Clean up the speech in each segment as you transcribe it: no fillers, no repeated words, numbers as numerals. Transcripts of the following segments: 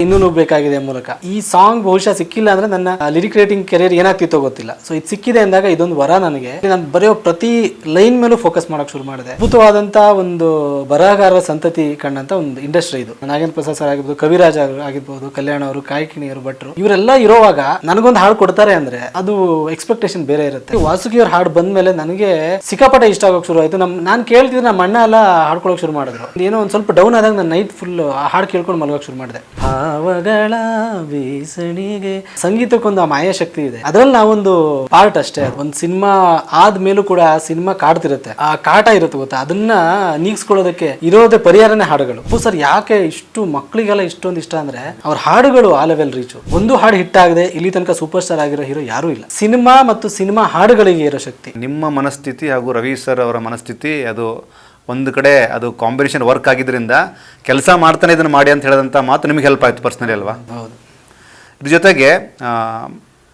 ಇನ್ನೂ ನುಗ್ಬೇಕಾಗಿದೆ ಮೂಲಕ ಈ ಸಾಂಗ್ ಬಹುಶಃ ಸಿಕ್ಕಿಲ್ಲ ಅಂದ್ರೆ ನನ್ನ ಲಿರಿಕ್ ರೈಟಿಂಗ್ ಕೆರಿಯರ್ ಏನಾಗ್ತಿತ್ತೋ ಗೊತ್ತಿಲ್ಲ. ಸೊ ಇದು ಸಿಕ್ಕಿದೆ ಅಂದಾಗ ಇದೊಂದು ವರ ನನಗೆ. ನಾನು ಬರೆಯೋ ಪ್ರತಿ ಲೈನ್ ಮೇಲೂ ಫೋಕಸ್ ಮಾಡಕ್ ಶುರು ಮಾಡಿದೆ. ಅದ್ಭುತವಾದಂತ ಒಂದು ಬರಹಗಾರರ ಸಂತತಿ ಕಂಡಂತ ಒಂದು ಇಂಡಸ್ಟ್ರಿ ಇದು. ನಾಗೇಂದ್ರ ಪ್ರಸಾದ್ ಸರ್ ಆಗಿರ್ಬೋದು, ಕವಿರಾಜ್ ಆಗಿರ್ಬೋದು, ಕಲ್ಯಾಣ ಅವರು, ಕಾಯ್ಕಿಣಿಯವರು, ಭಟ್ರು, ಇವರೆಲ್ಲ ಇರೋವಾಗ ನನಗೊಂದು ಹಾಡು ಕೊಡ್ತಾರೆ ಅಂದ್ರೆ ಅದು ಎಕ್ಸ್ಪೆಕ್ಟೇಷನ್ ಬೇರೆ ಇರುತ್ತೆ. ವಾಸುಕಿ ಅವ್ರ ಹಾಡು ಬಂದ್ಮೇಲೆ ನನಗೆ ಸಿಕ್ಕಾಪಟ್ಟೆ ಇಷ್ಟ ಆಗೋಕೆ ಶುರು ಆಯ್ತು. ನಾನು ಕೇಳ್ತಿದ್ರೆ ನಮ್ಮ ಅಣ್ಣ ಎಲ್ಲ ಹಾಡ್ಕೊಳಕ್ ಶುರು ಮಾಡಿದ್ರು. ಏನೋ ಒಂದು ಸ್ವಲ್ಪ ಡೌನ್ ಆದಾಗ ನಾನು ನೈಟ್ ಫುಲ್ ಆ ಹಾಡು ಕೇಳ್ಕೊಂಡು ಮಲಗಕ್ಕೆ ಶುರು ಮಾಡಿದೆ. ಭಾವಗಳ ಬೀಸಣಿಗೆ ಸಂಗೀತಕ್ಕೊಂದು ಆ ಮಾಯಾಶಕ್ತಿ ಇದೆ. ಅದ್ರಲ್ಲಿ ನಾವೊಂದು ಪಾರ್ಟ್ ಅಷ್ಟೇ. ಒಂದು ಸಿನಿಮಾ ಆದ್ಮೇಲೂ ಕೂಡ ಆ ಸಿನಿಮಾ ಕಾಡ್ತಿರುತ್ತೆ, ಆ ಕಾಟ ಇರುತ್ತೆ ಗೊತ್ತಾ, ಅದನ್ನ ನೀಗಿಸ್ಕೊಳ್ಳೋದಕ್ಕೆ ಇರೋದೇ ಪರಿಹಾರನೇ ಹಾಡುಗಳು. ಸರ್ ಯಾಕೆ ಇಷ್ಟು ಮಕ್ಕಳಿಗೆಲ್ಲ ಇಷ್ಟೊಂದು ಇಷ್ಟ ಅಂದ್ರೆ ಅವ್ರ ಹಾಡುಗಳು ಆ ಲೆವೆಲ್ ರೀಚು. ಒಂದು ಹಾಡು ಹಿಟ್ ಆಗದೆ ಇಲ್ಲಿ ತನಕ ಸೂಪರ್ ಸ್ಟಾರ್ ಆಗಿರೋ ಹೀರೋ ಯಾರೂ ಇಲ್ಲ. ಸಿನಿಮಾ ಮತ್ತು ಸಿನಿಮಾ ಹಾಡುಗಳಿಗೆ ಇರೋ ಶಕ್ತಿ. ನಿಮ್ಮ ಮನಸ್ಥಿತಿ ಹಾಗೂ ರವಿ ಸರ್ ಅವರ ಮನಸ್ಥಿತಿ ಅದು ಒಂದು ಕಡೆ ಅದು ಕಾಂಬಿನೇಷನ್ ವರ್ಕ್ ಆಗಿದ್ದರಿಂದ ಕೆಲಸ ಮಾಡ್ತಾನೆ ಇದನ್ನು ಮಾಡಿ ಅಂತ ಹೇಳಿದಂಥ ಮಾತು ನಿಮಗೆ ಹೆಲ್ಪ್ ಆಯಿತು ಪರ್ಸ್ನಲಿ ಅಲ್ವಾ? ಹೌದು. ಇದ್ರ ಜೊತೆಗೆ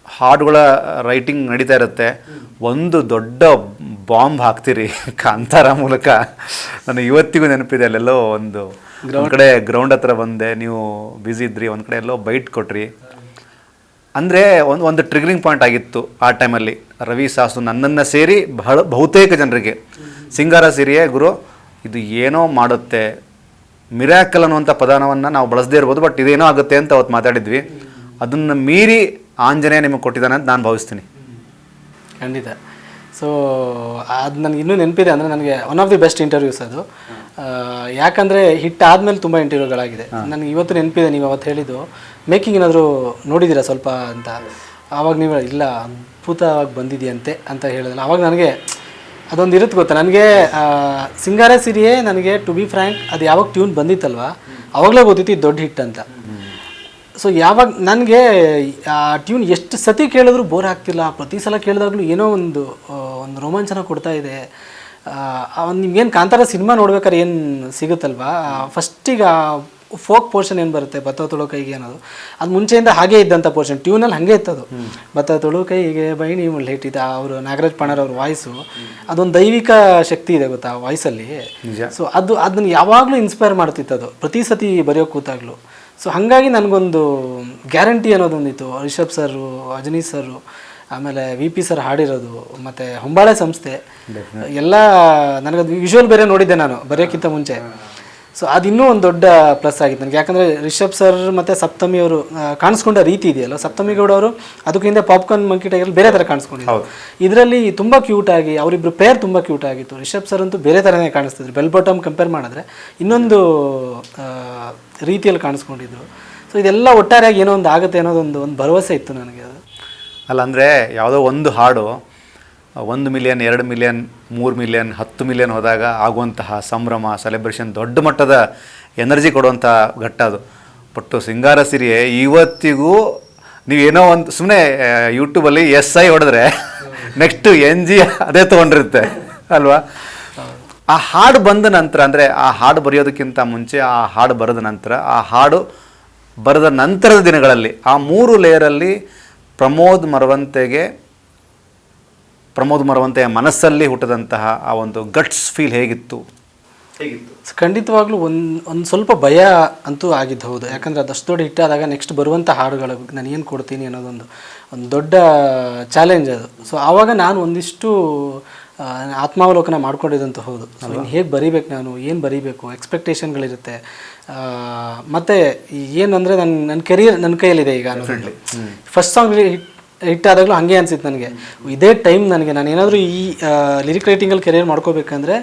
ಹಾಡುಗಳ ರೈಟಿಂಗ್ ನಡೀತಾ ಇರುತ್ತೆ, ಒಂದು ದೊಡ್ಡ ಬಾಂಬ್ ಹಾಕ್ತೀರಿ ಕಾಂತಾರ ಮೂಲಕ. ನನಗೆ ಇವತ್ತಿಗೂ ನೆನಪಿದೆ. ಅಲ್ಲೆಲ್ಲೋ ಒಂದು ಕಡೆ ಗ್ರೌಂಡ್ ಹತ್ರ ಬಂದೆ, ನೀವು ಬ್ಯುಸಿ ಇದ್ರಿ, ಒಂದು ಕಡೆ ಎಲ್ಲೋ ಬೈಟ್ ಕೊಟ್ರಿ. ಅಂದರೆ ಒಂದು ಟ್ರಿಗರಿಂಗ್ ಪಾಯಿಂಟ್ ಆಗಿತ್ತು ಆ ಟೈಮಲ್ಲಿ. ರವಿ ಸಾಸು ನನ್ನನ್ನು ಸೇರಿ ಬಹುತೇಕ ಜನರಿಗೆ ಸಿಂಗಾರ ಸಿರಿಯೇ ಗುರು ಇದು ಏನೋ ಮಾಡುತ್ತೆ, ಮಿರಾಕಲ್ ಅನ್ನುವಂಥ ಪದಾನವನ್ನು ನಾವು ಬಳಸದೇ ಇರ್ಬೋದು, ಬಟ್ ಇದೇನೋ ಆಗುತ್ತೆ ಅಂತ ಅವತ್ತು ಮಾತಾಡಿದ್ವಿ. ಅದನ್ನು ಮೀರಿ ಆಂಜನೇಯ ನಿಮಗೆ ಕೊಟ್ಟಿದ್ದಾನೆ ಅಂತ ನಾನು ಭಾವಿಸ್ತೀನಿ. ಖಂಡಿತ. ಸೊ ಅದು ನನಗೆ ಇನ್ನೂ ನೆನಪಿದೆ. ಅಂದರೆ ನನಗೆ one of the best interviews ಅದು. ಯಾಕಂದರೆ ಹಿಟ್ ಆದಮೇಲೆ ತುಂಬ ಇಂಟರ್ವ್ಯೂಗಳಾಗಿದೆ. ನನಗೆ ಇವತ್ತು ನೆನಪಿದೆ, ನೀವು ಅವತ್ತು ಹೇಳಿದ್ದು ಮೇಕಿಂಗ್ ಏನಾದರೂ ನೋಡಿದ್ದೀರಾ ಸ್ವಲ್ಪ ಅಂತ. ಆವಾಗ ನೀವು ಇಲ್ಲ ಅದ್ಭುತವಾಗಿ ಬಂದಿದೆಯಂತೆ ಅಂತ ಹೇಳಿದ್ರಲ್ಲ, ಆವಾಗ ನನಗೆ ಅದೊಂದು ಇರುತ್ತೆ ಗೊತ್ತಾ. ನನಗೆ ಸಿಂಗಾರ ಸಿರಿಯೇ ನನಗೆ ಟು ಬಿ ಫ್ರ್ಯಾಂಕ್ ಅದು ಯಾವಾಗ ಟ್ಯೂನ್ ಬಂದಿತ್ತಲ್ವ ಆವಾಗಲೇ ಗೊತ್ತಿತ್ತು ಇದು ದೊಡ್ಡ ಹಿಟ್ ಅಂತ. ಸೊ ಯಾವಾಗ ನನಗೆ ಆ ಟ್ಯೂನ್ ಎಷ್ಟು ಸತಿ ಕೇಳಿದ್ರು ಬೋರ್ ಆಗ್ತಿಲ್ಲ. ಪ್ರತಿ ಸಲ ಕೇಳಿದಾಗಲೂ ಏನೋ ಒಂದು ರೋಮಾಂಚನ ಕೊಡ್ತಾ ಇದೆ. ನಿಮ್ಗೇನು ಕಾಂತಾರ ಸಿನಿಮಾ ನೋಡ್ಬೇಕಾದ್ರೆ ಏನು ಸಿಗುತ್ತಲ್ವಾ, ಫಸ್ಟಿಗೆ ಫೋಕ್ ಪೋರ್ಷನ್ ಏನು ಬರುತ್ತೆ, ಭತ್ತ ತೊಳೋ ಕೈಗೆ ಅನ್ನೋದು, ಅದು ಮುಂಚೆಯಿಂದ ಹಾಗೇ ಇದ್ದಂಥ ಪೋರ್ಷನ್ ಟ್ಯೂನಲ್ಲಿ ಹಾಗೆ ಇತ್ತದು. ಭತ್ತ ತೊಳೋ ಕೈಗೆ ಬೈನಿ ಮುಳ್ಳು ಹಿಟ್ಟಿದ್ದ ಅವರು ನಾಗರಾಜ್ ಪಣರ್ ಅವ್ರ ವಾಯ್ಸು, ಅದೊಂದು ದೈವಿಕ ಶಕ್ತಿ ಇದೆ ಗೊತ್ತಾ ಆ ವಾಯ್ಸಲ್ಲಿ. ಸೊ ಅದನ್ನು ಯಾವಾಗಲೂ ಇನ್ಸ್ಪೈರ್ ಮಾಡ್ತಿತ್ತು ಅದು, ಪ್ರತಿ ಸತಿ ಬರೆಯೋ ಕೂತಾಗಲೂ. ಸೊ ಹಾಗಾಗಿ ನನಗೊಂದು ಗ್ಯಾರಂಟಿ ಅನ್ನೋದೊಂದಿತ್ತು. ರಿಷಬ್ ಸರು, ಅಜನೀಶ್ ಸರು, ಆಮೇಲೆ VP ಸರ್ ಹಾಡಿರೋದು, ಮತ್ತು ಹೊಂಬಾಳೆ ಸಂಸ್ಥೆ ಎಲ್ಲ ನನಗದು ವಿಜುವಲ್ ಬೇರೆ ನೋಡಿದ್ದೆ ನಾನು ಬರೆಯೋಕ್ಕಿಂತ ಮುಂಚೆ. ಸೊ ಅದಿನ್ನೂ ಒಂದು ದೊಡ್ಡ ಪ್ಲಸ್ ಆಗಿತ್ತು ನನಗೆ. ಯಾಕಂದರೆ ರಿಷಬ್ ಸರ್ ಮತ್ತು ಸಪ್ತಮಿ ಅವರು ಕಾಣಿಸ್ಕೊಂಡ ರೀತಿ ಇದೆಯಲ್ಲ, ಸಪ್ತಮಿ ಗೌಡ ಅವರು ಅದಕ್ಕಿಂತ ಪಾಪ್ಕಾರ್ನ್ ಮಂಕಿ ಟೈಗರ್ ಬೇರೆ ಥರ ಕಾಣಿಸ್ಕೊಂಡಿದ್ರು. ಇದರಲ್ಲಿ ತುಂಬ ಕ್ಯೂಟಾಗಿ ಅವರಿಬ್ಬರು ಪೇರ್ ತುಂಬ ಕ್ಯೂಟ್ ಆಗಿತ್ತು. ರಿಷಬ್ ಸರ್ ಅಂತೂ ಬೇರೆ ಥರನೇ ಕಾಣಿಸ್ತಿದ್ರು. ಬೆಲ್ ಬಾಟಮ್ ಕಂಪೇರ್ ಮಾಡಿದ್ರೆ ಇನ್ನೊಂದು ರೀತಿಯಲ್ಲಿ ಕಾಣಿಸ್ಕೊಂಡಿದ್ರು. ಸೊ ಇದೆಲ್ಲ ಒಟ್ಟಾರೆಯಾಗಿ ಏನೋ ಒಂದು ಆಗುತ್ತೆ ಅನ್ನೋದೊಂದು ಭರವಸೆ ಇತ್ತು ನನಗೆ. ಅದು ಅಲ್ಲ ಅಂದರೆ ಯಾವುದೋ ಒಂದು ಹಾಡು 1 ಮಿಲಿಯನ್ 2 ಮಿಲಿಯನ್ 3 ಮಿಲಿಯನ್ 10 ಮಿಲಿಯನ್ ಹೋದಾಗ ಆಗುವಂತಹ ಸಂಭ್ರಮ, ಸೆಲೆಬ್ರೇಷನ್, ದೊಡ್ಡ ಮಟ್ಟದ ಎನರ್ಜಿ ಕೊಡುವಂಥ ಘಟ್ಟ ಅದು. ಬಟ್ಟು ಸಿಂಗಾರ ಸಿರಿಯೇ ಇವತ್ತಿಗೂ ನೀವೇನೋ ಒಂದು ಸುಮ್ಮನೆ ಯೂಟ್ಯೂಬಲ್ಲಿ SI ಹೊಡೆದ್ರೆ ನೆಕ್ಸ್ಟು NG ಅದೇ ತೊಗೊಂಡಿರುತ್ತೆ ಅಲ್ವಾ? ಆ ಹಾಡು ಬಂದ ನಂತರ, ಅಂದರೆ ಆ ಹಾಡು ಬರೆಯೋದಕ್ಕಿಂತ ಮುಂಚೆ, ಆ ಹಾಡು ಬರೆದ ನಂತರ, ಆ ಹಾಡು ಬರೆದ ನಂತರದ ದಿನಗಳಲ್ಲಿ ಆ 3 ಲೇಯರಲ್ಲಿ ಪ್ರಮೋದ್ ಮರವಂತೆಯ ಮನಸ್ಸಲ್ಲಿ ಹುಟ್ಟಿದಂತಹ ಆ ಒಂದು ಗಟ್ಸ್ ಫೀಲ್ ಹೇಗಿತ್ತು? ಖಂಡಿತವಾಗ್ಲೂ ಒಂದು ಸ್ವಲ್ಪ ಭಯ ಅಂತೂ ಆಗಿದ್ದು ಹೌದು. ಯಾಕಂದರೆ ಅದಷ್ಟು ದೊಡ್ಡ ಹಿಟ್ ಆದಾಗ ನೆಕ್ಸ್ಟ್ ಬರುವಂಥ ಹಾಡುಗಳು ನಾನು ಏನು ಕೊಡ್ತೀನಿ ಅನ್ನೋದೊಂದು ದೊಡ್ಡ ಚಾಲೆಂಜ್ ಅದು. ಸೊ ಆವಾಗ ನಾನು ಒಂದಿಷ್ಟು ಆತ್ಮಾವಲೋಕನ ಮಾಡ್ಕೊಂಡಿದ್ದಂತೂ ಹೌದು. ಸೊ ಇನ್ನು ಹೇಗೆ ಬರೀಬೇಕು, ನಾನು ಏನು ಬರೀಬೇಕು, ಎಕ್ಸ್ಪೆಕ್ಟೇಷನ್ಗಳಿರುತ್ತೆ. ಮತ್ತು ಏನಂದರೆ ನನ್ನ ಕೆರಿಯರ್ ನನ್ನ ಕೈಯಲ್ಲಿದೆ ಈಗ. ಫಸ್ಟ್ ಸಾಂಗ್ ಹಿಟ್ ಆದಾಗಲೂ ಹಾಗೆ ಅನಿಸಿತ್ತು ನನಗೆ. ಇದೇ ಟೈಮ್ ನನಗೆ, ನಾನು ಏನಾದರೂ ಈ ಲಿರಿಕ್ ರೈಟಿಂಗಲ್ಲಿ ಕೆರಿಯರ್ ಮಾಡ್ಕೋಬೇಕಂದ್ರೆ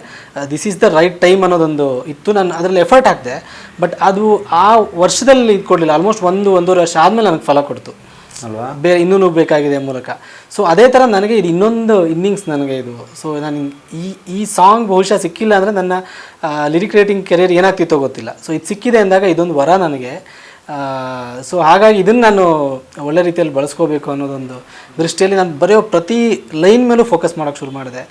this is the right time ಅನ್ನೋದೊಂದು ಇತ್ತು. ನಾನು ಅದರಲ್ಲಿ ಎಫರ್ಟ್ ಹಾಕಿದೆ, ಬಟ್ ಅದು ಆ ವರ್ಷದಲ್ಲಿ ಇದು ಕೊಡಲಿಲ್ಲ. ಆಲ್ಮೋಸ್ಟ್ 1-1.5 ವರ್ಷ ಆದಮೇಲೆ ನನಗೆ ಫಲ ಕೊಡ್ತು ಅಲ್ವಾ, ಬೇರೆ ಇನ್ನೂ ನುಗ್ಬೇಕಾಗಿದೆ ಮೂಲಕ. ಸೊ ಅದೇ ಥರ ನನಗೆ ಇದು ಇನ್ನೊಂದು ಇನ್ನಿಂಗ್ಸ್ ನನಗೆ ಇದು. ಸೊ ನಾನು ಈ ಸಾಂಗ್ ಬಹುಶಃ ಸಿಕ್ಕಿಲ್ಲ ಅಂದರೆ ನನ್ನ ಲಿರಿಕ್ ರೈಟಿಂಗ್ ಕೆರಿಯರ್ ಏನಾಗ್ತಿತ್ತೋ ಗೊತ್ತಿಲ್ಲ. ಸೊ ಇದು ಸಿಕ್ಕಿದೆ ಅಂದಾಗ ಇದೊಂದು ವರ ನನಗೆ. ಸೊ ಹಾಗಾಗಿ ಇದನ್ನು ನಾನು ಒಳ್ಳೆ ರೀತಿಯಲ್ಲಿ ಬಳಸ್ಕೋಬೇಕು ಅನ್ನೋದೊಂದು ದೃಷ್ಟಿಯಲ್ಲಿ ನಾನು ಬರೆಯೋ ಪ್ರತಿ ಲೈನ್ ಮೇಲೂ ಫೋಕಸ್ ಮಾಡೋಕ್ಕೆ ಶುರು ಮಾಡಿದೆ.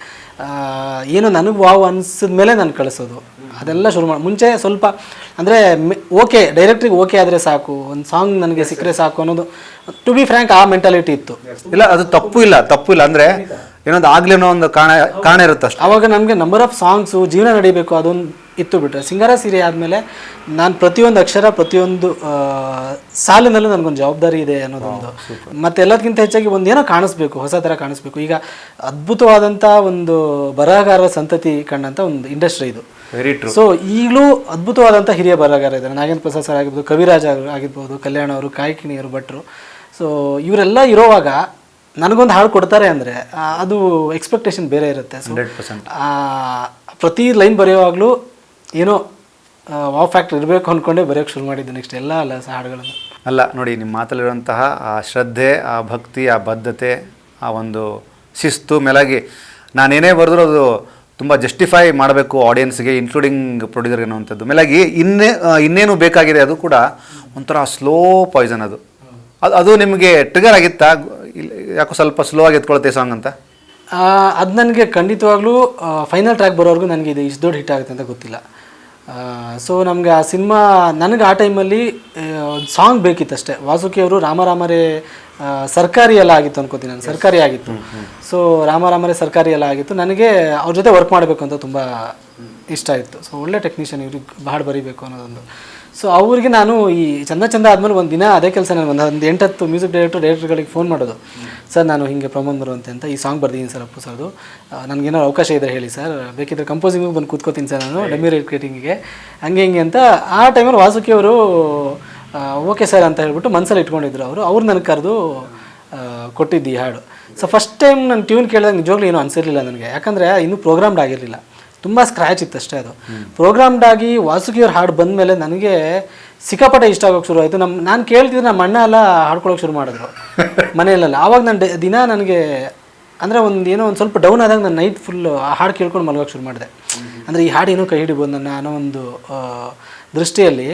ಏನು ನನಗೆ ವಾವ್ ಅನಿಸಿದ ಮೇಲೆ ನಾನು ಕಳಿಸೋದು ಅದೆಲ್ಲ ಶುರು ಮಾಡಿ. ಮುಂಚೆ ಸ್ವಲ್ಪ ಅಂದರೆ ಓಕೆ ಡೈರೆಕ್ಟ್ರಿಗೆ ಓಕೆ ಆದರೆ ಸಾಕು, ಒಂದು ಸಾಂಗ್ ನನಗೆ ಸಿಕ್ಕರೆ ಸಾಕು ಅನ್ನೋದು ಟು ಬಿ ಫ್ರ್ಯಾಂಕ್ ಆ ಮೆಂಟಾಲಿಟಿ ಇತ್ತು. ಇಲ್ಲ ಅದು ತಪ್ಪು ಇಲ್ಲ ಅಂದರೆ ಏನೊಂದು ಆಗ್ಲೇನೋ ಒಂದು ಕಾರಣ ಇರುತ್ತೆ ಅಷ್ಟೇ. ಆವಾಗ ನಮಗೆ ನಂಬರ್ ಆಫ್ ಸಾಂಗ್ಸು ಜೀವನ ನಡೀಬೇಕು, ಅದೊಂದು ಇತ್ತು ಬಿಟ್ಟರೆ ಸಿಂಗಾರ ಸೀರೆ ಆದಮೇಲೆ ನಾನು ಪ್ರತಿಯೊಂದು ಅಕ್ಷರ ಪ್ರತಿಯೊಂದು ಸಾಲಿನಲ್ಲೂ ನನಗೊಂದು ಜವಾಬ್ದಾರಿ ಇದೆ ಅನ್ನೋದೊಂದು, ಮತ್ತು ಎಲ್ಲದಕ್ಕಿಂತ ಹೆಚ್ಚಾಗಿ ಒಂದೇನೋ ಕಾಣಿಸ್ಬೇಕು, ಹೊಸ ಥರ ಕಾಣಿಸ್ಬೇಕು. ಈಗ ಅದ್ಭುತವಾದಂಥ ಒಂದು ಬರಹಗಾರರ ಸಂತತಿ ಕಂಡಂಥ ಒಂದು ಇಂಡಸ್ಟ್ರಿ ಇದು. Very true. ಸೊ ಈಗಲೂ ಅದ್ಭುತವಾದಂಥ ಹಿರಿಯ ಬರಹಗಾರ ಇದ್ದಾರೆ. ನಾಗೇಂದ್ರ ಪ್ರಸಾದ್ ಸರ್ ಆಗಿರ್ಬೋದು, ಕವಿರಾಜ್ ಆಗಿರ್ಬೋದು, ಕಲ್ಯಾಣ ಅವರು, ಕಾಯ್ಕಿಣಿಯವರು, ಭಟ್ರು. ಸೊ ಇವರೆಲ್ಲ ಇರೋವಾಗ ನನಗೊಂದು ಹಾಡು ಕೊಡ್ತಾರೆ ಅಂದರೆ ಅದು ಎಕ್ಸ್ಪೆಕ್ಟೇಷನ್ ಬೇರೆ ಇರುತ್ತೆ. ಸೊ 100%. ಪ್ರತಿ ಲೈನ್ ಬರೆಯುವಾಗಲೂ ಏನೋ ವಾವ್ ಫ್ಯಾಕ್ಟರ್ ಇರಬೇಕು ಅಂದ್ಕೊಂಡೇ ಬರೆಯೋಕ್ಕೆ ಶುರು ಮಾಡಿದ್ದು ನೆಕ್ಸ್ಟ್ ಎಲ್ಲ ಹಾಡುಗಳನ್ನು. ಅಲ್ಲ ನೋಡಿ, ನಿಮ್ಮ ಮಾತಲ್ಲಿರುವಂತಹ ಆ ಶ್ರದ್ಧೆ, ಆ ಭಕ್ತಿ, ಆ ಬದ್ಧತೆ, ಆ ಒಂದು ಶಿಸ್ತು, ಮೇಲಾಗಿ ನಾನೇನೇ ಬರೆದ್ರೂ ಅದು ತುಂಬ ಜಸ್ಟಿಫೈ ಮಾಡಬೇಕು ಆಡಿಯನ್ಸ್ಗೆ, ಇನ್ಕ್ಲೂಡಿಂಗ್ ಪ್ರೊಡ್ಯೂಸರ್ಗೆ ಅನ್ನುವಂಥದ್ದು. ಮೇಲಾಗಿ ಇನ್ನೇನು ಬೇಕಾಗಿದೆ, ಅದು ಕೂಡ ಒಂಥರ ಸ್ಲೋ ಪಾಯ್ಸನ್. ಅದು ನಿಮಗೆ ಟ್ರಿಗರ್ ಆಗಿತ್ತಾ? ಯಾಕೋ ಸ್ವಲ್ಪ ಸ್ಲೋ ಆಗಿ ಎತ್ಕೊಳುತ್ತೆ ಸಾಂಗ್ ಅಂತ? ಅದು ನನಗೆ ಖಂಡಿತವಾಗ್ಲೂ ಫೈನಲ್ ಟ್ರ್ಯಾಕ್ ಬರೋವರೆಗೂ ನನಗೆ ಇದು ಇಷ್ಟು ದೊಡ್ಡ ಹಿಟ್ ಆಗುತ್ತೆ ಅಂತ ಗೊತ್ತಿಲ್ಲ. ಸೊ ನಮಗೆ ಆ ಸಿನಿಮಾ, ನನಗೆ ಆ ಟೈಮಲ್ಲಿ ಒಂದು ಸಾಂಗ್ ಬೇಕಿತ್ತಷ್ಟೇ. ವಾಸುಕಿ ಅವರು ರಾಮರೇ ಸರ್ಕಾರಿ ಎಲ್ಲ ಆಗಿತ್ತು ಅನ್ಕೋತೀನಿ ನಾನು, ಸರ್ಕಾರಿ ಆಗಿತ್ತು. ಸೊ ರಾಮರೇ ಸರ್ಕಾರಿ ಎಲ್ಲ ಆಗಿತ್ತು. ನನಗೆ ಅವ್ರ ಜೊತೆ ವರ್ಕ್ ಮಾಡಬೇಕು ಅಂತ ತುಂಬ ಇಷ್ಟ ಇತ್ತು. ಸೊ ಒಳ್ಳೆ ಟೆಕ್ನಿಷಿಯನ್, ಇವ್ರಿಗೆ ಹಾಡು ಬರೀಬೇಕು ಅನ್ನೋದೊಂದು. ಸೊ ಅವ್ರಿಗೆ ನಾನು ಈ ಚಂದ ಆದಮೇಲೆ ಒಂದು ದಿನ ಅದೇ ಕೆಲಸ, ನಾನು ಒಂದು 8-10 ಮ್ಯೂಸಿಕ್ ಡೈರೆಕ್ಟರ್ಗಳಿಗೆ ಫೋನ್ ಮಾಡೋದು. ಸರ್ ನಾನು ಹಿಂಗೆ ಪ್ರಮೋದ್ ಬರುವಂತೆ ಅಂತ ಈ ಸಾಂಗ್ ಬರ್ದಿದ್ದೀನಿ ಸರ್, ಅಪ್ಪು ಸರ್ದು, ನನಗೇನೋ ಅವಕಾಶ ಇದೆ ಹೇಳಿ ಸರ್, ಬೇಕಿದ್ರೆ ಕಂಪೋಸಿಂಗಿಗೆ ಬಂದು ಕೂತ್ಕೋತೀನಿ ಸರ್ ನಾನು, ಡೆಮಿ ಕ್ರಿಯೇಟಿಂಗಿಗೆ, ಹಂಗೆ ಹಿಂಗೆ ಅಂತ. ಆ ಟೈಮಲ್ಲಿ ವಾಸುಕಿ ಅವರು ಓಕೆ ಸರ್ ಅಂತ ಹೇಳ್ಬಿಟ್ಟು ಮನಸ್ಸಲ್ಲಿ ಇಟ್ಕೊಂಡಿದ್ರು. ಅವ್ರು ನನಗೆ ಕರೆದು ಕೊಟ್ಟಿದ್ದು ಈ ಹಾಡು. ಸೊ ಫಸ್ಟ್ ಟೈಮ್ ನಾನು ಟ್ಯೂನ್ ಕೇಳಿದಾಗ ನಿಜವಾಗ್ಲೂ ಏನೂ ಅನಿಸಿರಲಿಲ್ಲ ನನಗೆ, ಯಾಕಂದರೆ ಇನ್ನೂ ಪ್ರೋಗ್ರಾಮ್ಡ್ ಆಗಿರಲಿಲ್ಲ, ತುಂಬ ಸ್ಕ್ರ್ಯಾಚ್ ಇತ್ತು ಅಷ್ಟೇ. ಅದು ಪ್ರೋಗ್ರಾಮ್ಡ್ ಆಗಿ ವಾಸುಕಿಯವ್ರ ಹಾಡು ಬಂದ ಮೇಲೆ ನನಗೆ ಸಿಕ್ಕಾಪಟ್ಟೆ ಇಷ್ಟ ಆಗೋಕ್ಕೆ ಶುರು ಆಯಿತು. ನಾನು ಕೇಳ್ತಿದ್ರೆ ನಮ್ಮ ಅಣ್ಣ ಎಲ್ಲ ಹಾಡ್ಕೊಳಕ್ಕೆ ಶುರು ಮಾಡಿದ್ರು ಮನೆಯಲ್ಲೆಲ್ಲ. ಆವಾಗ ನಾನು ದಿನ ನನಗೆ ಅಂದರೆ ಏನೋ ಒಂದು ಸ್ವಲ್ಪ ಡೌನ್ ಆದಾಗ ನಾನು ನೈಟ್ ಫುಲ್ ಆ ಹಾಡು ಕೇಳ್ಕೊಂಡು ಮಲಗೋಕ್ಕೆ ಶುರು ಮಾಡಿದೆ. ಅಂದರೆ ಈ ಹಾಡು ಏನೋ ಕೈ ಹಿಡಿಬೋದು ನನ್ನ ಅನ್ನೋ ಒಂದು ದೃಷ್ಟಿಯಲ್ಲಿ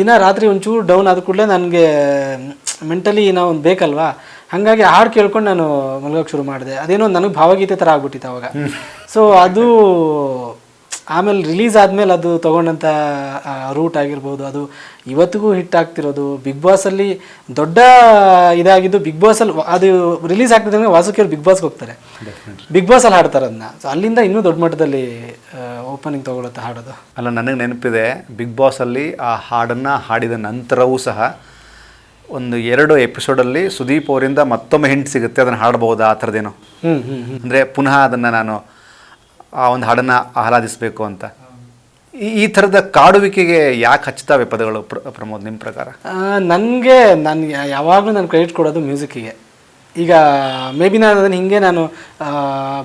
ದಿನ ರಾತ್ರಿ ಒಂಚೂರು ಡೌನ್ ಆದ ಕೂಡಲೇ ನನಗೆ ಮೆಂಟಲಿ ನಾವು ಒಂದು ಬೇಕಲ್ವಾ, ಹಾಗಾಗಿ ಹಾಡು ಕೇಳ್ಕೊಂಡು ನಾನು ಮಲಗೋಕ್ಕೆ ಶುರು ಮಾಡಿದೆ. ಅದೇನೋ ನನಗೆ ಭಾವಗೀತೆ ಥರ ಆಗ್ಬಿಟ್ಟಿತ್ತು ಅವಾಗ. ಸೊ ಅದು ಆಮೇಲೆ ರಿಲೀಸ್ ಆದಮೇಲೆ ಅದು ತೊಗೊಂಡಂಥ ರೂಟ್ ಆಗಿರ್ಬೋದು, ಅದು ಇವತ್ತಿಗೂ ಹಿಟ್ ಆಗ್ತಿರೋದು. ಬಿಗ್ ಬಾಸಲ್ಲಿ ದೊಡ್ಡ ಇದಾಗಿದ್ದು, ಬಿಗ್ ಬಾಸಲ್ಲಿ ಅದು ರಿಲೀಸ್ ಆಗ್ತಿದ್ದಂಗೆ ವಾಸುಕಿಯವ್ರು ಬಿಗ್ ಬಾಸ್ಗೆ ಹೋಗ್ತಾರೆ, ಬಿಗ್ ಬಾಸಲ್ಲಿ ಹಾಡ್ತಾರೆ ಅದನ್ನ. ಸೊ ಅಲ್ಲಿಂದ ಇನ್ನೂ ದೊಡ್ಡ ಮಟ್ಟದಲ್ಲಿ ಓಪನಿಂಗ್ ತೊಗೊಳುತ್ತೆ ಹಾಡೋದು. ಅಲ್ಲ, ನನಗೆ ನೆನಪಿದೆ, ಬಿಗ್ ಬಾಸಲ್ಲಿ ಆ ಹಾಡನ್ನು ಹಾಡಿದ ನಂತರವೂ ಸಹ ಒಂದು 2 ಎಪಿಸೋಡಲ್ಲಿ ಸುದೀಪ್ ಅವರಿಂದ ಮತ್ತೊಮ್ಮೆ ಹಿಂಟ್ ಸಿಗುತ್ತೆ, ಅದನ್ನು ಹಾಡ್ಬೋದಾ ಆ ಥರದ್ದೇನೋ. ಅಂದರೆ ಪುನಃ ಅದನ್ನು ನಾನು ಆ ಒಂದು ಹಾಡನ್ನು ಆಹ್ಲಾದಿಸಬೇಕು ಅಂತ. ಈ ಥರದ ಕಾಡುವಿಕೆಗೆ ಯಾಕೆ ಹಚ್ತಾವೆ ಪದಗಳು ಪ್ರಮೋದ್ ನಿಮ್ಮ ಪ್ರಕಾರ? ನಾನು ಯಾವಾಗಲೂ ನಾನು ಕ್ರೆಡಿಟ್ ಕೊಡೋದು ಮ್ಯೂಸಿಕ್ಕಿಗೆ. ಈಗ ಮೇ ಬಿ ನಾನು ಅದನ್ನು ಹಿಂಗೆ ನಾನು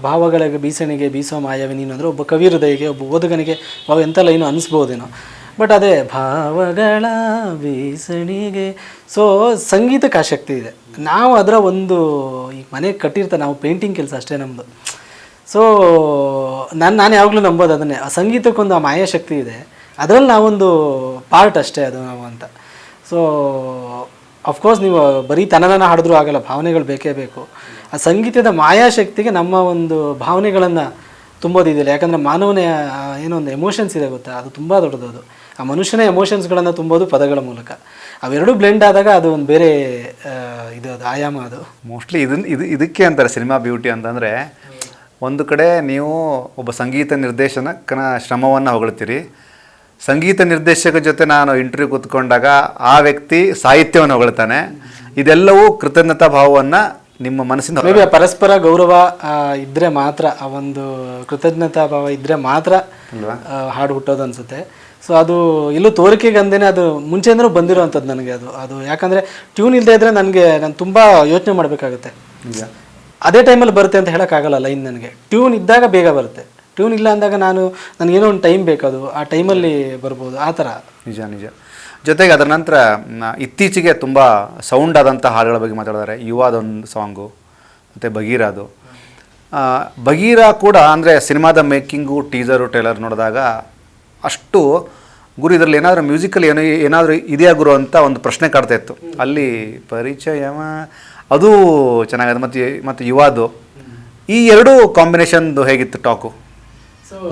ಭಾವಗಳಿಗೆ ಬೀಸಣಿಗೆ ಬೀಸೋ ಮಾಯವೇ ನೀನು ಅಂದರೆ ಒಬ್ಬ ಕವಿ ಹೃದಯಗೆ, ಒಬ್ಬ ಓದುಗನಿಗೆ ಎಂಥ ಲೈನು ಅನಿಸ್ಬೋದೇನೋ. ಬಟ್ ಅದೇ ಭಾವಗಳ ಬೀಸಣಿಗೆ. ಸೊ ಸಂಗೀತಕ್ಕೆ ಆ ಶಕ್ತಿ ಇದೆ. ನಾವು ಅದರ ಒಂದು ಈ ಮನೆಗೆ ಕಟ್ಟಿರ್ತಾರೆ, ನಾವು ಪೇಂಟಿಂಗ್ ಕೆಲಸ ಅಷ್ಟೇ ನಮ್ಮದು. ಸೊ ನಾನು ಯಾವಾಗಲೂ ನಂಬೋದು ಅದನ್ನೇ, ಆ ಸಂಗೀತಕ್ಕೊಂದು ಆ ಮಾಯಾಶಕ್ತಿ ಇದೆ, ಅದರಲ್ಲಿ ನಾವೊಂದು ಪಾರ್ಟ್ ಅಷ್ಟೇ ಅದು ನಾವು ಅಂತ. ಸೊ ಅಫ್ಕೋರ್ಸ್ ನೀವು ಬರೀ ತನನ ಹಾಡಿದ್ರೂ ಆಗಲ್ಲ, ಭಾವನೆಗಳು ಬೇಕೇ ಬೇಕು. ಆ ಸಂಗೀತದ ಮಾಯಾಶಕ್ತಿಗೆ ನಮ್ಮ ಒಂದು ಭಾವನೆಗಳನ್ನು ತುಂಬೋದಿದೆಯಲ್ಲ, ಯಾಕಂದರೆ ಮಾನವನ ಏನೋ ಒಂದು ಎಮೋಷನ್ಸ್ ಇದೆ ಗೊತ್ತಾ, ಅದು ತುಂಬ ದೊಡ್ಡದು. ಅದು ಆ ಮನುಷ್ಯನ ಎಮೋಷನ್ಸ್ಗಳನ್ನು ತುಂಬೋದು ಪದಗಳ ಮೂಲಕ. ಅವೆರಡೂ ಬ್ಲೆಂಡ್ ಆದಾಗ ಅದು ಒಂದು ಬೇರೆ ಇದು, ಅದು ಆಯಾಮ. ಅದು ಮೋಸ್ಟ್ಲಿ ಇದಕ್ಕೆ ಅಂತಾರೆ ಸಿನಿಮಾ ಬ್ಯೂಟಿ ಅಂತಂದರೆ, ಒಂದು ಕಡೆ ನೀವು ಒಬ್ಬ ಸಂಗೀತ ನಿರ್ದೇಶಕನ ಶ್ರಮವನ್ನು ಹೊಗಳ್ತೀರಿ, ಸಂಗೀತ ನಿರ್ದೇಶಕ ಜೊತೆ ನಾನು ಇಂಟರ್ವ್ಯೂ ಕೂತ್ಕೊಂಡಾಗ ಆ ವ್ಯಕ್ತಿ ಸಾಹಿತ್ಯವನ್ನು ಹೊಗಳ್ತಾನೆ. ಇದೆಲ್ಲವೂ ಕೃತಜ್ಞತಾ ಭಾವವನ್ನು ನಿಮ್ಮ ಮನಸ್ಸಿಂದ, ಮೇ ಬಿ ಪರಸ್ಪರ ಗೌರವ ಇದ್ದರೆ ಮಾತ್ರ, ಆ ಒಂದು ಕೃತಜ್ಞತಾ ಭಾವ ಇದ್ದರೆ ಮಾತ್ರ ಹಾಡು ಹುಟ್ಟೋದು ಅನಿಸುತ್ತೆ. ಸೊ ಅದು ಇಲ್ಲೂ ತೋರಿಕೆಗೆ ಅಂದೇನೆ ಅದು ಮುಂಚೆಯಿಂದಲೂ ಬಂದಿರೋವಂಥದ್ದು ನನಗೆ. ಅದು ಯಾಕಂದರೆ ಟ್ಯೂನ್ ಇಲ್ಲದೆ ಇದ್ದರೆ ನಾನು ತುಂಬ ಯೋಚನೆ ಮಾಡಬೇಕಾಗುತ್ತೆ. ಅದೇ ಟೈಮಲ್ಲಿ ಬರುತ್ತೆ ಅಂತ ಹೇಳೋಕ್ಕಾಗಲ್ಲ ಲೈನ್. ನನಗೆ ಟ್ಯೂನ್ ಇದ್ದಾಗ ಬೇಗ ಬರುತ್ತೆ, ಟ್ಯೂನ್ ಇಲ್ಲ ಅಂದಾಗ ನನಗೇನೋ ಒಂದು ಟೈಮ್ ಬೇಕದು, ಆ ಟೈಮಲ್ಲಿ ಬರ್ಬೋದು, ಆ ಥರ. ನಿಜ. ಜೊತೆಗೆ ಅದರ ನಂತರ ಇತ್ತೀಚೆಗೆ ತುಂಬ ಸೌಂಡ್ ಆದಂಥ ಹಾಡುಗಳ ಬಗ್ಗೆ ಮಾತಾಡಿದ್ದಾರೆ. ಯುವಾದೊಂದು ಸಾಂಗು ಮತ್ತು ಬಗೀರಾದು. ಬಗೀರಾ ಕೂಡ ಅಂದರೆ ಸಿನಿಮಾದ ಮೇಕಿಂಗು, ಟೀಸರು, ಟ್ರೇಲರ್ ನೋಡಿದಾಗ ಅಷ್ಟು ಗುರು ಇದರಲ್ಲಿ ಏನಾದರೂ ಮ್ಯೂಸಿಕಲ್ಲಿ ಏನಾದರೂ ಇದೆಯಾ ಗುರು ಅಂತ ಒಂದು ಪ್ರಶ್ನೆ ಕಾಡ್ತಾ ಇತ್ತು. ಅಲ್ಲಿ ಪರಿಚಯವ ಅದು ಚೆನ್ನಾಗಿದೆ. ಮತ್ತು ಯುವಾದು, ಈ ಎರಡೂ ಕಾಂಬಿನೇಷನ್ದು ಹೇಗಿತ್ತು ಟಾಕು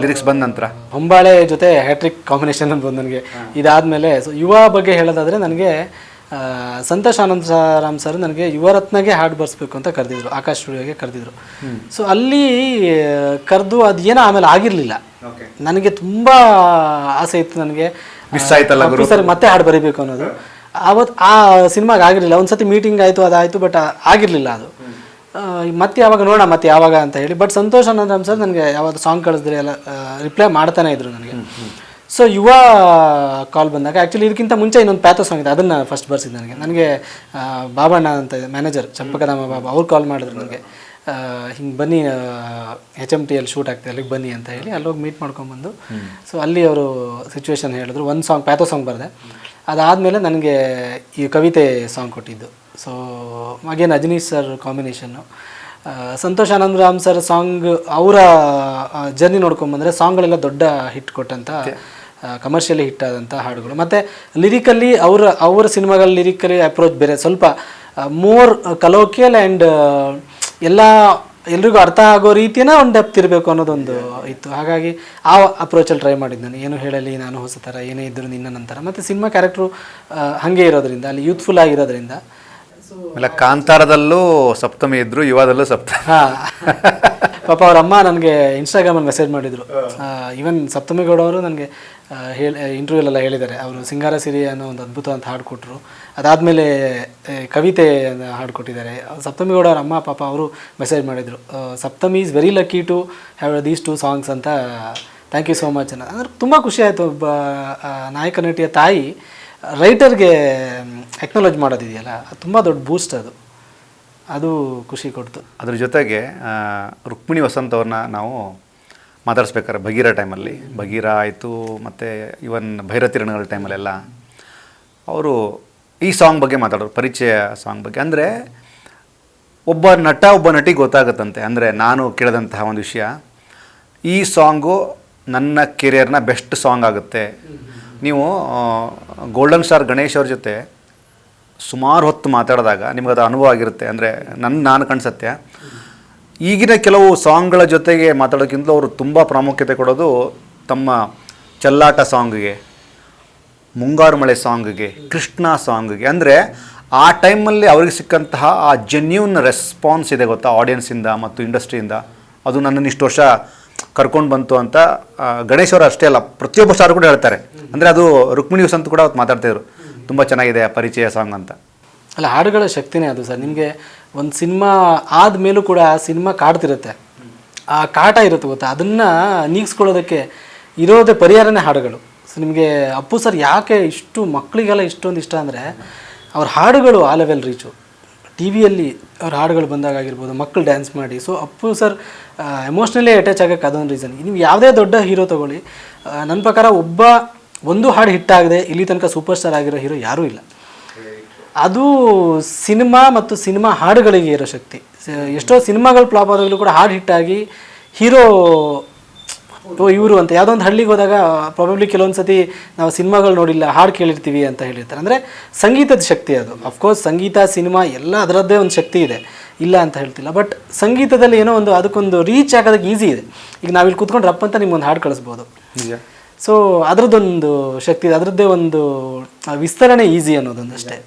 ಲಿರಿಕ್ಸ್ ಬಂದ ನಂತರ? ಹೊಂಬಾಳೆ ಜೊತೆ ಹ್ಯಾಟ್ರಿಕ್ ಕಾಂಬಿನೇಷನ್ ಅಂತ ಬಂದು ನನಗೆ ಇದಾದಮೇಲೆ. ಸೊ ಯುವ ಬಗ್ಗೆ ಹೇಳೋದಾದರೆ ನನಗೆ ಸಂತೋಷ್ ಆನಂದರಾಮ್ ಸರ್ ನನಗೆ ಯುವರತ್ನಗೆ ಹಾಡು ಬರ್ಸ್ಬೇಕು ಅಂತ ಕರೆದಿದ್ರು, ಆಕಾಶ್ ಸ್ಟುಡಿಯೋಗೆ ಕರೆದಿದ್ರು. ಸೊ ಅಲ್ಲಿ ಕರೆದು ಅದು ಏನೋ ಆಮೇಲೆ ಆಗಿರಲಿಲ್ಲ. ನನಗೆ ತುಂಬ ಆಸೆ ಇತ್ತು, ನನಗೆ ಸರ್ ಮತ್ತೆ ಹಾಡು ಬರೀಬೇಕು ಅನ್ನೋದು. ಅವತ್ತು ಆ ಸಿನಿಮಾಗೆ ಆಗಿರಲಿಲ್ಲ. ಒಂದ್ಸತಿ ಮೀಟಿಂಗ್ ಆಯಿತು, ಅದಾಯಿತು, ಬಟ್ ಆಗಿರಲಿಲ್ಲ ಅದು. ಮತ್ತೆ ಯಾವಾಗ ನೋಡೋಣ, ಮತ್ತೆ ಯಾವಾಗ ಅಂತ ಹೇಳಿ. ಬಟ್ ಸಂತೋಷ್ ಆನಂದರಾಮ್ ಸರ್ ನನಗೆ ಯಾವಾಗ ಸಾಂಗ್ ಕಳಿಸಿದ್ರೆ ಎಲ್ಲ ರಿಪ್ಲೈ ಮಾಡ್ತಾನೆ ಇದ್ರು ನನಗೆ. ಸೊ ಯುವ ಕಾಲ್ ಬಂದಾಗ, ಆ್ಯಕ್ಚುಲಿ ಇದಕ್ಕಿಂತ ಮುಂಚೆ ಇನ್ನೊಂದು ಪ್ಯಾಥೋ ಸಾಂಗ್ ಇದೆ, ಅದನ್ನು ಫಸ್ಟ್ ಬರ್ಸಿದ್ದು ನನಗೆ ಬಾಬಣ್ಣ ಅಂತ ಇದೆ ಮ್ಯಾನೇಜರ್, ಚಂಪಕಧಾಮ ಬಾಬಾ, ಅವ್ರು ಕಾಲ್ ಮಾಡಿದ್ರು ನನಗೆ, ಹಿಂಗೆ ಬನ್ನಿ HMTಯಲ್ಲಿ ಶೂಟ್ ಆಗ್ತದೆ, ಅಲ್ಲಿಗೆ ಬನ್ನಿ ಅಂತ ಹೇಳಿ. ಅಲ್ಲೋಗಿ ಮೀಟ್ ಮಾಡ್ಕೊಂಬಂದು, ಸೊ ಅಲ್ಲಿ ಅವರು ಸಿಚುವೇಶನ್ ಹೇಳಿದ್ರು. ಒಂದು ಸಾಂಗ್ ಪ್ಯಾಥೋ ಸಾಂಗ್ ಬರೆದೆ. ಅದಾದಮೇಲೆ ನನಗೆ ಈ ಕವಿತೆ ಸಾಂಗ್ ಕೊಟ್ಟಿದ್ದು. So again Ajaneesh sir combination. Santosh Anandaram sir song, ಅವರ ಜರ್ನಿ ನೋಡ್ಕೊಂಬಂದರೆ ಸಾಂಗ್ಗಳೆಲ್ಲ ದೊಡ್ಡ ಹಿಟ್ ಕೊಟ್ಟಂಥ, ಕಮರ್ಷಿಯಲಿ ಹಿಟ್ ಆದಂಥ ಹಾಡುಗಳು. ಮತ್ತು ಲಿರಿಕಲ್ಲಿ ಅವರ ಸಿನಿಮಾಗಳ ಲಿರಿಕಲಿ ಅಪ್ರೋಚ್ ಬೇರೆ, ಸ್ವಲ್ಪ ಮೋರ್ ಕಲೋಕಿಯಲ್ ಆ್ಯಂಡ್ ಎಲ್ರಿಗೂ ಅರ್ಥ ಆಗೋ ರೀತಿಯೇ ಒಂದು ಡೆಪ್ತ್ ಇರಬೇಕು ಅನ್ನೋದೊಂದು ಇತ್ತು. ಹಾಗಾಗಿ ಆ ಅಪ್ರೋಚಲ್ಲಿ ಟ್ರೈ ಮಾಡಿದ್ದು ನಾನು. ಏನು ಹೇಳಲಿ ನಾನು ಹೊಸ ಥರ, ಏನೇ ಇದ್ದರೂ ನಿನ್ನ ನಂತರ. ಮತ್ತು ಸಿನಿಮಾ ಕ್ಯಾರೆಕ್ಟ್ರು ಹಾಗೆ ಇರೋದ್ರಿಂದ, ಅಲ್ಲಿ ಯೂತ್ಫುಲ್ ಆಗಿರೋದ್ರಿಂದ. ಇಲ್ಲ, ಕಾಂತಾರದಲ್ಲೂ ಸಪ್ತಮಿ ಇದ್ರು, ಯುವದಲ್ಲೂ ಸಪ್ತಮಿ. ಹಾಂ, ಪಾಪ ಅವ್ರ ಅಮ್ಮ ನನಗೆ ಇನ್ಸ್ಟಾಗ್ರಾಮಲ್ಲಿ ಮೆಸೇಜ್ ಮಾಡಿದರು. ಈವನ್ ಸಪ್ತಮಿ ಗೌಡ ಅವರು ನನಗೆ ಇಂಟರ್ವ್ಯೂಲೆಲ್ಲ ಹೇಳಿದ್ದಾರೆ, ಅವರು ಸಿಂಗಾರ ಸಿರಿ ಅನ್ನೋ ಒಂದು ಅದ್ಭುತವಾದ ಹಾಡು ಕೊಟ್ಟರು. ಅದಾದಮೇಲೆ ಕವಿತೆ ಹಾಡು ಕೊಟ್ಟಿದ್ದಾರೆ. ಸಪ್ತಮಿ ಗೌಡ ಅವ್ರ ಅಮ್ಮ ಪಾಪ ಅವರು ಮೆಸೇಜ್ ಮಾಡಿದರು, Saptami is very lucky to have these 2 songs ಅಂತ, ಥ್ಯಾಂಕ್ ಯು ಸೋ ಮಚ್ ಅನ್ನೋ. ಅಂದ್ರೆ ತುಂಬ ಖುಷಿ ಆಯಿತು. ಒಬ್ಬ ನಾಯಕ ನಟಿಯ ತಾಯಿ ರೈಟರ್ಗೆ ಎಕ್ನಾಲಜ್ ಮಾಡೋದಿದೆಯಲ್ಲ, ತುಂಬ ದೊಡ್ಡ ಬೂಸ್ಟ್ ಅದು ಖುಷಿ ಕೊಡ್ತು. ಅದ್ರ ಜೊತೆಗೆ ರುಕ್ಮಿಣಿ ವಸಂತ್ ಅವ್ರನ್ನ ನಾವು ಮಾತಾಡಿಸ್ಬೇಕಾರೆ ಭಗೀರ ಟೈಮಲ್ಲಿ, ಭಗೀರ ಆಯಿತು, ಮತ್ತು ಇವನ್ ಭೈರತಿರಣಗಳ ಟೈಮಲ್ಲೆಲ್ಲ ಅವರು ಈ ಸಾಂಗ್ ಬಗ್ಗೆ ಮಾತಾಡೋರು, ಪರಿಚಯ ಸಾಂಗ್ ಬಗ್ಗೆ. ಅಂದರೆ ಒಬ್ಬ ನಟ ಒಬ್ಬ ನಟಿಗೆ ಗೊತ್ತಾಗುತ್ತಂತೆ. ಅಂದರೆ ನಾನು ಕೇಳಿದಂತಹ ಒಂದು ವಿಷಯ, ಈ ಸಾಂಗು ನನ್ನ ಕೆರಿಯರ್ನ ಬೆಸ್ಟ್ ಸಾಂಗ್ ಆಗುತ್ತೆ. ನೀವು ಗೋಲ್ಡನ್ ಸ್ಟಾರ್ ಗಣೇಶ್ ಅವ್ರ ಜೊತೆ ಸುಮಾರು ಹೊತ್ತು ಮಾತಾಡಿದಾಗ ನಿಮಗದು ಅನುಭವ ಆಗಿರುತ್ತೆ. ಅಂದರೆ ನಾನು ಕಾಣಿಸುತ್ತೆ, ಈಗಿನ ಕೆಲವು ಸಾಂಗ್ಗಳ ಜೊತೆಗೆ ಮಾತಾಡೋಕ್ಕಿಂತಲೂ ಅವರು ತುಂಬ ಪ್ರಾಮುಖ್ಯತೆ ಕೊಡೋದು ತಮ್ಮ ಚೆಲ್ಲಾಟ ಸಾಂಗ್ಗೆ, ಮುಂಗಾರು ಮಳೆ ಸಾಂಗ್ಗೆ, ಕೃಷ್ಣ ಸಾಂಗ್ಗೆ. ಅಂದರೆ ಆ ಟೈಮಲ್ಲಿ ಅವ್ರಿಗೆ ಸಿಕ್ಕಂತಹ ಆ ಜೆನ್ಯೂನ್ ರೆಸ್ಪಾನ್ಸ್ ಇದೆ ಗೊತ್ತಾ, ಆಡಿಯನ್ಸಿಂದ ಮತ್ತು ಇಂಡಸ್ಟ್ರಿಯಿಂದ. ಅದು ನನ್ನನ್ನು ಇಷ್ಟು ವರ್ಷ ಕರ್ಕೊಂಡು ಬಂತು ಅಂತ ಗಣೇಶ್ ಅವರು ಅಷ್ಟೇ ಅಲ್ಲ, ಪ್ರತಿಯೊಬ್ಬ ಸ್ಟಾರ್ ಕೂಡ ಹೇಳ್ತಾರೆ. ಅಂದರೆ ಅದು ರುಕ್ಮಿಣಿ ವಸಂತ್ ಕೂಡ ಅವತ್ತು ಮಾತಾಡ್ತಾಯಿದ್ರು, ತುಂಬ ಚೆನ್ನಾಗಿದೆ ಆ ಪರಿಚಯ ಸಾಂಗ್ ಅಂತ. ಅಲ್ಲ, ಹಾಡುಗಳ ಶಕ್ತಿನೇ ಅದು ಸರ್. ನಿಮಗೆ ಒಂದು ಸಿನಿಮಾ ಆದಮೇಲೂ ಕೂಡ ಆ ಸಿನಿಮಾ ಕಾಡ್ತಿರುತ್ತೆ, ಆ ಕಾಟ ಇರುತ್ತೆ ಗೊತ್ತಾ, ಅದನ್ನು ನೀಗಿಸ್ಕೊಳ್ಳೋದಕ್ಕೆ ಇರೋದೇ ಪರಿಹಾರನೇ ಹಾಡುಗಳು. ಸೊ ನಿಮಗೆ ಅಪ್ಪು ಸರ್ ಯಾಕೆ ಇಷ್ಟು ಮಕ್ಕಳಿಗೆಲ್ಲ ಇಷ್ಟೊಂದು ಇಷ್ಟ ಅಂದರೆ, ಅವ್ರ ಹಾಡುಗಳು ಆ ಲೆವೆಲ್ ರೀಚು. ಟಿ ವಿಯಲ್ಲಿ ಅವ್ರ ಹಾಡುಗಳು ಬಂದಾಗಿರ್ಬೋದು, ಮಕ್ಕಳು ಡ್ಯಾನ್ಸ್ ಮಾಡಿ. So Appu sir emotionally attach ಆಗೋಕ್ಕೆ ಅದೊಂದು ರೀಸನ್. ನೀವು ಯಾವುದೇ ದೊಡ್ಡ ಹೀರೋ ತೊಗೊಳ್ಳಿ, ನನ್ನ ಪ್ರಕಾರ ಒಂದು ಹಾಡು ಹಿಟ್ಟಾಗದೆ ಇಲ್ಲಿ ತನಕ ಸೂಪರ್ ಸ್ಟಾರ್ ಆಗಿರೋ ಹೀರೋ ಯಾರೂ ಇಲ್ಲ. ಅದು ಸಿನಿಮಾ ಮತ್ತು ಸಿನಿಮಾ ಹಾಡುಗಳಿಗೆ ಇರೋ ಶಕ್ತಿ. ಎಷ್ಟೋ ಸಿನಿಮಾಗಳು ಫ್ಲಾಪ್ ಆದಾಗಲೂ ಕೂಡ ಹಾಡು ಹಿಟ್ಟಾಗಿ ಹೀರೋ ಇವರು ಅಂತ ಯಾವುದೋ ಒಂದು ಹಳ್ಳಿಗೆ ಹೋದಾಗ ಪ್ರಾಬಬ್ಲಿ ಕೆಲವೊಂದು ಸತಿ ನಾವು ಸಿನಿಮಾಗಳು ನೋಡಿಲ್ಲ, ಹಾಡು ಕೇಳಿರ್ತೀವಿ ಅಂತ ಹೇಳಿರ್ತಾರೆ. ಅಂದರೆ ಸಂಗೀತದ ಶಕ್ತಿ ಅದು. ಅಫ್ಕೋರ್ಸ್ ಸಂಗೀತ, ಸಿನಿಮಾ ಎಲ್ಲ ಅದರದ್ದೇ ಒಂದು ಶಕ್ತಿ ಇದೆ, ಇಲ್ಲ ಅಂತ ಹೇಳ್ತಿಲ್ಲ. ಬಟ್ ಸಂಗೀತದಲ್ಲಿ ಏನೋ ಒಂದು ಅದಕ್ಕೊಂದು ರೀಚ್ ಆಗೋದಕ್ಕೆ ಈಸಿ ಇದೆ. ಈಗ ನಾವಿಲ್ಲಿ ಕೂತ್ಕೊಂಡು ರಪ್ಪ ಅಂತ ನಿಮ್ಗೊಂದು ಹಾಡು ಕಳಿಸ್ಬೋದು. ಸೊ ಅದರದ್ದೊಂದು ಶಕ್ತಿ ಇದೆ, ಅದರದ್ದೇ ಒಂದು ವಿಸ್ತರಣೆ ಈಸಿ ಅನ್ನೋದೊಂದು ಅಷ್ಟೇ.